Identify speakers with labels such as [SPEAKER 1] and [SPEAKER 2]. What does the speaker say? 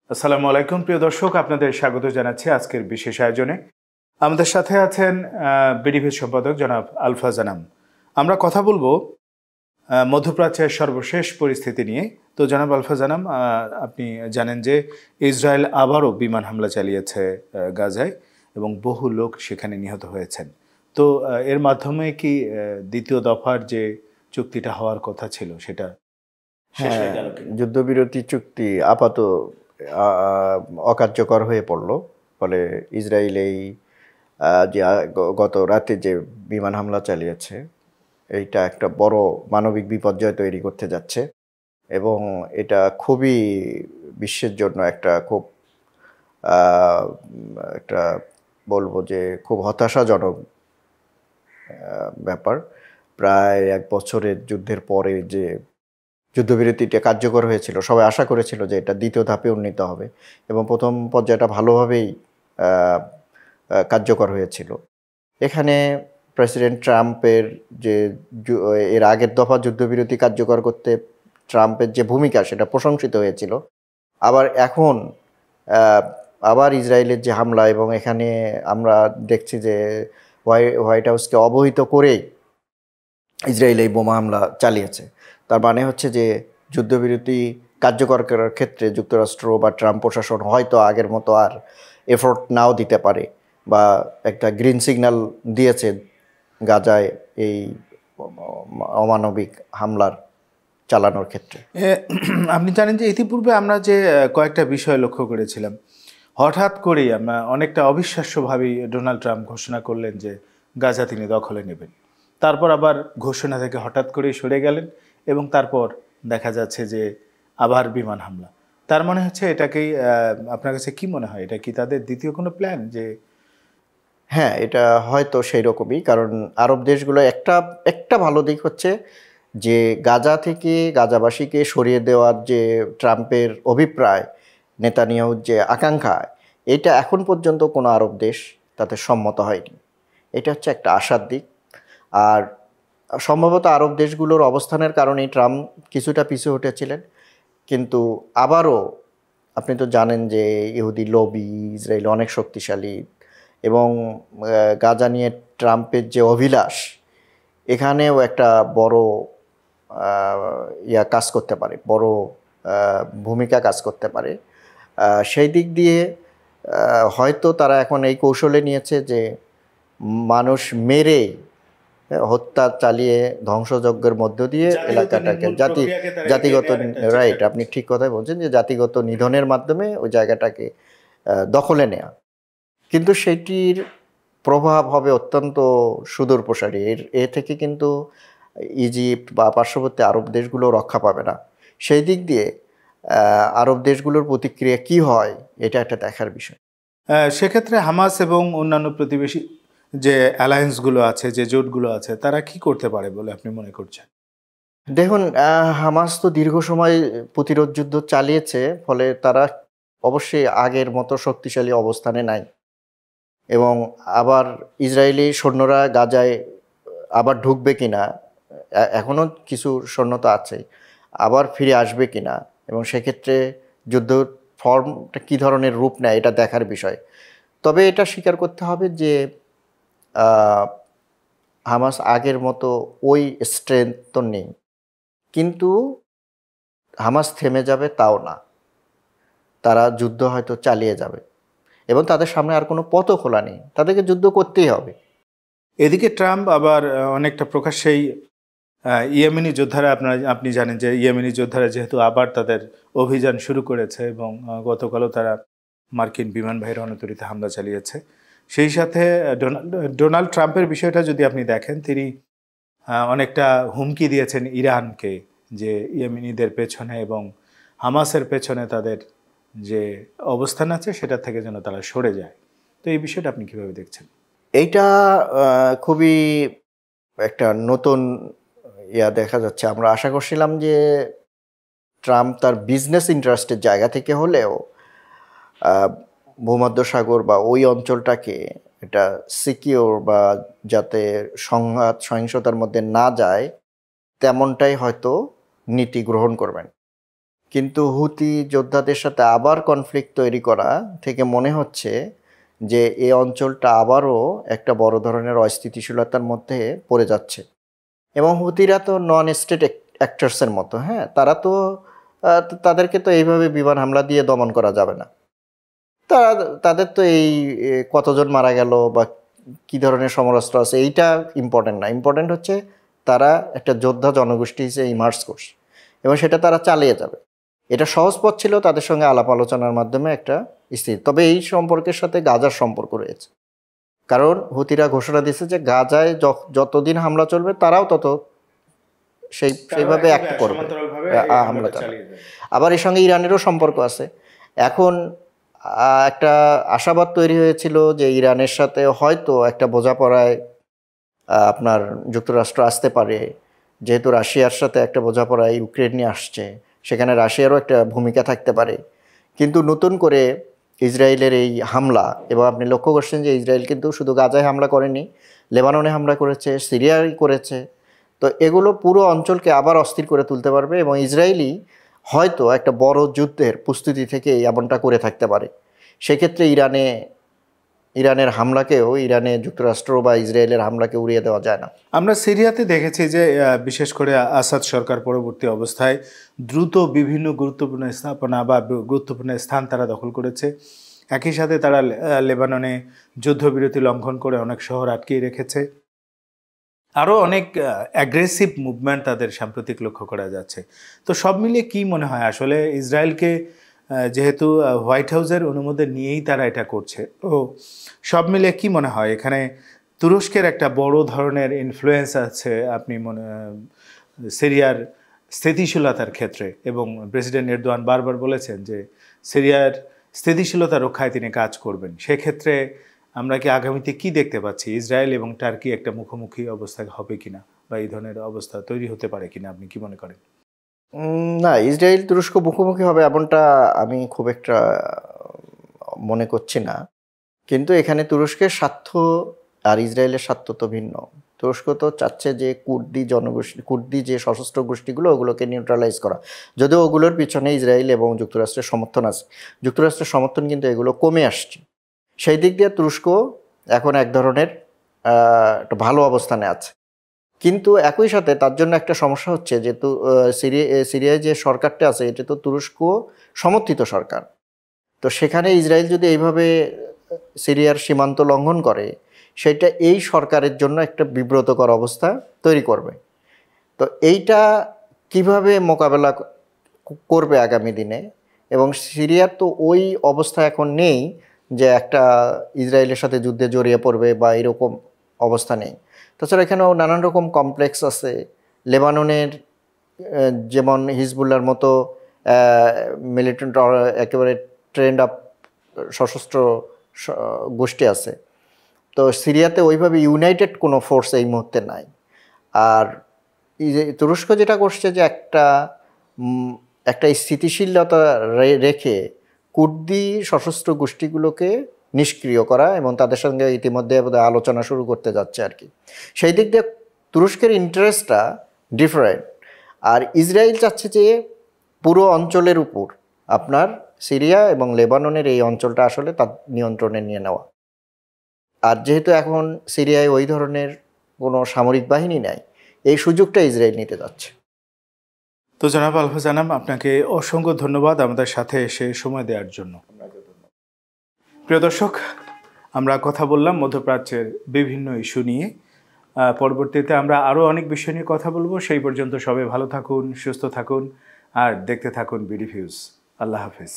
[SPEAKER 1] আসসালামু আলাইকুম প্রিয় দর্শক, আপনাদের স্বাগত জানাচ্ছি আজকের বিশেষ আয়োজনে। আমাদের সাথে আছেন বিডিভির সম্পাদক জনাব আলফা জানাম। আমরা কথা বলবো মধ্যপ্রাচ্যের সর্বশেষ পরিস্থিতি নিয়ে। তো জনাব আলফা জানাম, আপনি জানেন যে ইসরায়েল আবারও বিমান হামলা চালিয়েছে গাজায় এবং বহু লোক সেখানে নিহত হয়েছেন। তো এর মাধ্যমে কি দ্বিতীয় দফার যে চুক্তিটা হওয়ার কথা ছিল সেটা শেষ হয়ে গেল?
[SPEAKER 2] যুদ্ধবিরতি চুক্তি আপাতত অকার্যকর হয়ে পড়ল। ফলে ইসরায়েল এই যে গত রাতে যে বিমান হামলা চালিয়েছে, এইটা একটা বড় মানবিক বিপর্যয় তৈরি করতে যাচ্ছে এবং এটা খুবই বিশ্বের জন্য একটা খুব একটা বলবো যে খুব হতাশাজনক ব্যাপার। প্রায় 1 বছরের যুদ্ধের পরে যে যুদ্ধবিরতিটা কার্যকর হয়েছিল, সবাই আশা করেছিল যে এটা দ্বিতীয় ধাপে উন্নীত হবে এবং প্রথম পর্যায়টা ভালোভাবেই কার্যকর হয়েছিল। এখানে প্রেসিডেন্ট ট্রাম্পের যে এর আগের দফা যুদ্ধবিরতি কার্যকর করতে ট্রাম্পের যে ভূমিকা সেটা প্রশংসিত হয়েছিল। আবার এখন আবার ইসরায়েলের যে হামলা, এবং এখানে আমরা দেখছি যে হোয়াইট হাউসকে অবহিত করেই ইসরায়েল এই বোমা হামলা চালিয়েছে। তার মানে হচ্ছে যে যুদ্ধবিরতি কার্যকর করার ক্ষেত্রে যুক্তরাষ্ট্র বা ট্রাম্প প্রশাসন হয়তো আগের মতো আর এফোর্ট নাও দিতে পারে, বা একটা গ্রিন সিগন্যাল দিয়েছে গাজায় এই অমানবিক হামলার চালানোর ক্ষেত্রে।
[SPEAKER 1] আপনি জানেন যে ইতিপূর্বে আমরা যে কয়েকটা বিষয় লক্ষ্য করেছিলাম, হঠাৎ করেই আমরা অনেকটা অবিশ্বাস্যভাবেই ডোনাল্ড ট্রাম্প ঘোষণা করলেন যে গাজা তিনি দখলে নেবেন। তারপর আবার ঘোষণা থেকে হঠাৎ করেই সরে গেলেন এবং তারপর দেখা যাচ্ছে যে আবার বিমান হামলা। তার মানে হচ্ছে এটাকেই, আপনার কাছে কি মনে হয়, এটা কি তাদের দ্বিতীয় কোনো প্ল্যান? যে
[SPEAKER 2] হ্যাঁ, এটা হয়তো সেই রকমই। কারণ আরব দেশগুলো একটা ভালো দিক হচ্ছে যে গাজা থেকে গাজাবাসীকে সরিয়ে দেওয়ার যে ট্রাম্পের অভিপ্রায়, নেতানিয়াহুর যে আকাঙ্ক্ষা, এটা এখন পর্যন্ত কোনো আরব দেশ তাতে সম্মত হয়নি। এটা হচ্ছে একটা আশার দিক। আর সম্ভবত আরব দেশগুলোর অবস্থানের কারণেই ট্রাম্প কিছুটা পিছু হটেছিলেন। কিন্তু আবারও আপনি তো জানেন যে ইহুদি লবি ইসরায়েল অনেক শক্তিশালী, এবং গাজা নিয়ে ট্রাম্পের যে অভিলাষ, এখানেও একটা বড় কাজ করতে পারে, বড় ভূমিকা কাজ করতে পারে। সেই দিক দিয়ে হয়তো তারা এখন এই কৌশলে নিয়েছে যে মানুষ মেরে, হত্যা চালিয়ে, ধ্বংসযজ্ঞের মধ্য দিয়ে এলাকাটাকে জাতিগত রাইট, আপনি ঠিক কথাই বলছেন যে জাতিগত নিধনের মাধ্যমে ওই জায়গাটাকে দখলে নেয়া। কিন্তু সেটির প্রভাব হবে অত্যন্ত সুদূর প্রসারী। এ থেকে কিন্তু ইজিপ্ট বা পার্শ্ববর্তী আরব দেশগুলো রক্ষা পাবে না। সেই দিক দিয়ে আরব দেশগুলোর প্রতিক্রিয়া কি হয়, এটা একটা দেখার বিষয়।
[SPEAKER 1] সেক্ষেত্রে হামাস এবং অন্যান্য প্রতিবেশী যে অ্যালায়েন্সগুলো আছে, যে জোটগুলো আছে, তারা কি করতে পারে বলে আপনি মনে করছেন?
[SPEAKER 2] দেখুন, হামাস তো দীর্ঘ সময় প্রতিরোধ যুদ্ধ চালিয়েছে, ফলে তারা অবশ্যই আগের মতো শক্তিশালী অবস্থানে নাই। এবং আবার ইসরায়েলি সৈন্যরা গাজায় আবার ঢুকবে কিনা, এখনও কিছু সৈন্য তো আছে, আবার ফিরে আসবে কিনা, এবং সেক্ষেত্রে যুদ্ধ ফর্মটা কী ধরনের রূপ নেয় এটা দেখার বিষয়। তবে এটা স্বীকার করতে হবে যে হামাস আগের মতো ওই স্ট্রেংথ তো নেই, কিন্তু হামাস থেমে যাবে তাও না। তারা যুদ্ধ হয়তো চালিয়ে যাবে এবং তাদের সামনে আর কোনো পথও খোলা নেই, তাদেরকে যুদ্ধ করতেই হবে।
[SPEAKER 1] এদিকে ট্রাম্প আবার অনেকটা প্রকাশ্যেই ইয়েমেনি যোদ্ধারা, আপনি জানেন যে ইয়েমেনি যোদ্ধারা যেহেতু আবার তাদের অভিযান শুরু করেছে এবং গতকালও তারা মার্কিন বিমানবাহী রণতরীতে হামলা চালিয়েছে। সেই সাথে ডোনাল্ড ট্রাম্পের বিষয়টা যদি আপনি দেখেন, তিনি অনেকটা হুমকি দিয়েছেন ইরানকে যে ইয়েমেনিদের পেছনে এবং হামাসের পেছনে তাদের যে অবস্থান আছে সেটা থেকে যেন তারা সরে যায়। তো এই বিষয়টা আপনি কীভাবে দেখছেন?
[SPEAKER 2] এইটা খুবই একটা নতুন দেখা যাচ্ছে। আমরা আশা করছিলাম যে ট্রাম্প তার বিজনেস ইন্টারেস্টের জায়গা থেকে হলেও ভূমধ্যসাগর বা ওই অঞ্চলটাকে এটা সিকিওর, বা যাতে সংঘাত সহিংসতার মধ্যে না যায়, তেমনটাই হয়তো নীতি গ্রহণ করবেন। কিন্তু হুতি যোদ্ধাদের সাথে আবার কনফ্লিক্ট তৈরি করা থেকে মনে হচ্ছে যে এই অঞ্চলটা আবারও একটা বড় ধরনের অস্থিতিশীলতার মধ্যে পড়ে যাচ্ছে। এবং হুতিরা তো নন স্টেট অ্যাক্টরসের মতো, হ্যাঁ, তারা তো তাদেরকে তো এইভাবে বিমান হামলা দিয়ে দমন করা যাবে না। তারা তাদের তো এই কতজন মারা গেল বা কী ধরনের সমরাস্ত্র আছে এইটা ইম্পর্টেন্ট না, ইম্পর্টেন্ট হচ্ছে তারা একটা যোদ্ধা জনগোষ্ঠী হিসেবে ইমার্জ করছে এবং সেটা তারা চালিয়ে যাবে। এটা সহজ পথ ছিল তাদের সঙ্গে আলাপ আলোচনার মাধ্যমে একটা স্থিতি। তবে এই সম্পর্কের সাথে গাজার সম্পর্ক রয়েছে, কারণ হুতিরা ঘোষণা দিয়েছে যে গাজায় যতদিন হামলা চলবে তারাও সেইভাবে অ্যাক্ট করবে, হামলা চালাবে। আবার এর সঙ্গে ইরানেরও সম্পর্ক আছে। এখন একটা আশাবাদ তৈরি হয়েছিল যে ইরানের সাথে হয়তো একটা বোঝাপড়ায় আপনার যুক্তরাষ্ট্র আসতে পারে, যেহেতু রাশিয়ার সাথে একটা বোঝাপড়ায় ইউক্রেন নিয়ে আসছে, সেখানে রাশিয়ারও একটা ভূমিকা থাকতে পারে। কিন্তু নতুন করে ইসরায়েলের এই হামলা, এবং আপনি লক্ষ্য করছেন যে ইসরায়েল কিন্তু শুধু গাজায় হামলা করেনি, লেবাননে হামলা করেছে, সিরিয়ায় করেছে। তো এগুলো পুরো অঞ্চলকে আবার অস্থির করে তুলতে পারবে এবং ইসরায়েলই হয়তো একটা বড় যুদ্ধের প্রস্তুতি থেকে এমনটা করে থাকতে পারে। সেক্ষেত্রে ইরানের হামলাকেও, ইরানে যুক্তরাষ্ট্র বা ইসরায়েলের হামলাকে উড়িয়ে দেওয়া যায় না।
[SPEAKER 1] আমরা সিরিয়াতে দেখেছি যে বিশেষ করে আসাদ সরকার পরবর্তী অবস্থায় দ্রুত বিভিন্ন গুরুত্বপূর্ণ স্থাপনা বা গুরুত্বপূর্ণ স্থান তারা দখল করেছে। একই সাথে তারা লেবাননে যুদ্ধবিরতি লঙ্ঘন করে অনেক শহর আটকিয়ে রেখেছে। আরও অনেক অ্যাগ্রেসিভ মুভমেন্ট তাদের সাম্প্রতিক লক্ষ্য করা যাচ্ছে। তো সব মিলিয়ে কি মনে হয় আসলে ইসরায়েলকে, যেহেতু হোয়াইট হাউসের অনুমোদন নিয়েই তারা এটা করছে, তো সব মিলিয়ে কি মনে হয় এখানে তুরস্কের একটা বড় ধরনের ইনফ্লুয়েন্স আছে আপনি সিরিয়ার স্থিতিশীলতার ক্ষেত্রে? এবং প্রেসিডেন্ট এরদোয়ান বারবার বলেছেন যে সিরিয়ার স্থিতিশীলতা রক্ষায় তিনি কাজ করবেন। সেক্ষেত্রে আমরা কি আগামীতে কি দেখতে পাচ্ছি? ইসরায়েল এবং টার্কি একটা মুখোমুখি অবস্থা হবে কিনা, বা এই ধরনের অবস্থা তৈরি হতে পারে কিনা, আপনি কি মনে করেন?
[SPEAKER 2] না, ইসরায়েল তুরস্ক মুখোমুখি হবে এমনটা আমি খুব একটা মনে করছি না। কিন্তু এখানে তুরস্কের স্বার্থ আর ইসরায়েলের স্বার্থ তো ভিন্ন। তুরস্ক তো চাচ্ছে যে কুর্দি যে সশস্ত্র গোষ্ঠীগুলো, ওগুলোকে নিউট্রালাইজ করা, যদিও ওগুলোর পিছনে ইসরায়েল এবং যুক্তরাষ্ট্রের সমর্থন আছে। যুক্তরাষ্ট্রের সমর্থন কিন্তু এগুলো কমে আসছে। সেই দিক দিয়ে তুরস্ক এখন এক ধরনের একটা ভালো অবস্থানে আছে। কিন্তু একই সাথে তার জন্য একটা সমস্যা হচ্ছে যে সিরিয়ায় যে সরকারটা আছে এটা তো তুরস্ক সমর্থিত সরকার। তো সেখানে ইসরায়েল যদি এইভাবে সিরিয়ার সীমান্ত লঙ্ঘন করে, সেটা এই সরকারের জন্য একটা বিব্রতকর অবস্থা তৈরি করবে। তো এইটা কিভাবে মোকাবেলা করবে আগামী দিনে, এবং সিরিয়ার তো ওই অবস্থা এখন নেই যে একটা ইসরায়েলের সাথে যুদ্ধে জড়িয়ে পড়বে বা এরকম অবস্থা নেই। তাছাড়া এখানেও নানান রকম কমপ্লেক্স আছে। লেবাননের যেমন হিজবুল্লার মতো মিলিটেন্ট একেবারে ট্রেন্ড আপ সশস্ত্র গোষ্ঠী আছে। তো সিরিয়াতে ওইভাবে ইউনাইটেড কোনো ফোর্স এই মুহূর্তে নাই। আর তুরস্ক যেটা করছে যে একটা স্থিতিশীলতা রেখে কুর্দি সশস্ত্র গোষ্ঠীগুলোকে নিষ্ক্রিয় করা এবং তাদের সঙ্গে ইতিমধ্যে আলোচনা শুরু করতে যাচ্ছে আর কি। সেই দিক দিয়ে তুরস্কের ইন্টারেস্টটা ডিফারেন্ট। আর ইসরায়েল চাচ্ছে যে পুরো অঞ্চলের উপর আপনার সিরিয়া এবং লেবাননের এই অঞ্চলটা আসলে তার নিয়ন্ত্রণে নিয়ে নেওয়া। আর যেহেতু এখন সিরিয়ায় ওই ধরনের কোনো সামরিক বাহিনী নাই, এই সুযোগটা ইসরায়েল নিতে যাচ্ছে।
[SPEAKER 1] তো জনাব আলফাজ আনাম, আপনাকে অসংখ্য ধন্যবাদ আমাদের সাথে এসে সময় দেওয়ার জন্য। প্রিয় দর্শক, আমরা কথা বললাম মধ্যপ্রাচ্যের বিভিন্ন ইস্যু নিয়ে। পরবর্তীতে আমরা আরও অনেক বিষয় নিয়ে কথা বলবো। সেই পর্যন্ত সবাই ভালো থাকুন, সুস্থ থাকুন আর দেখতে থাকুন বিডি ভিউজ। আল্লাহ হাফেজ।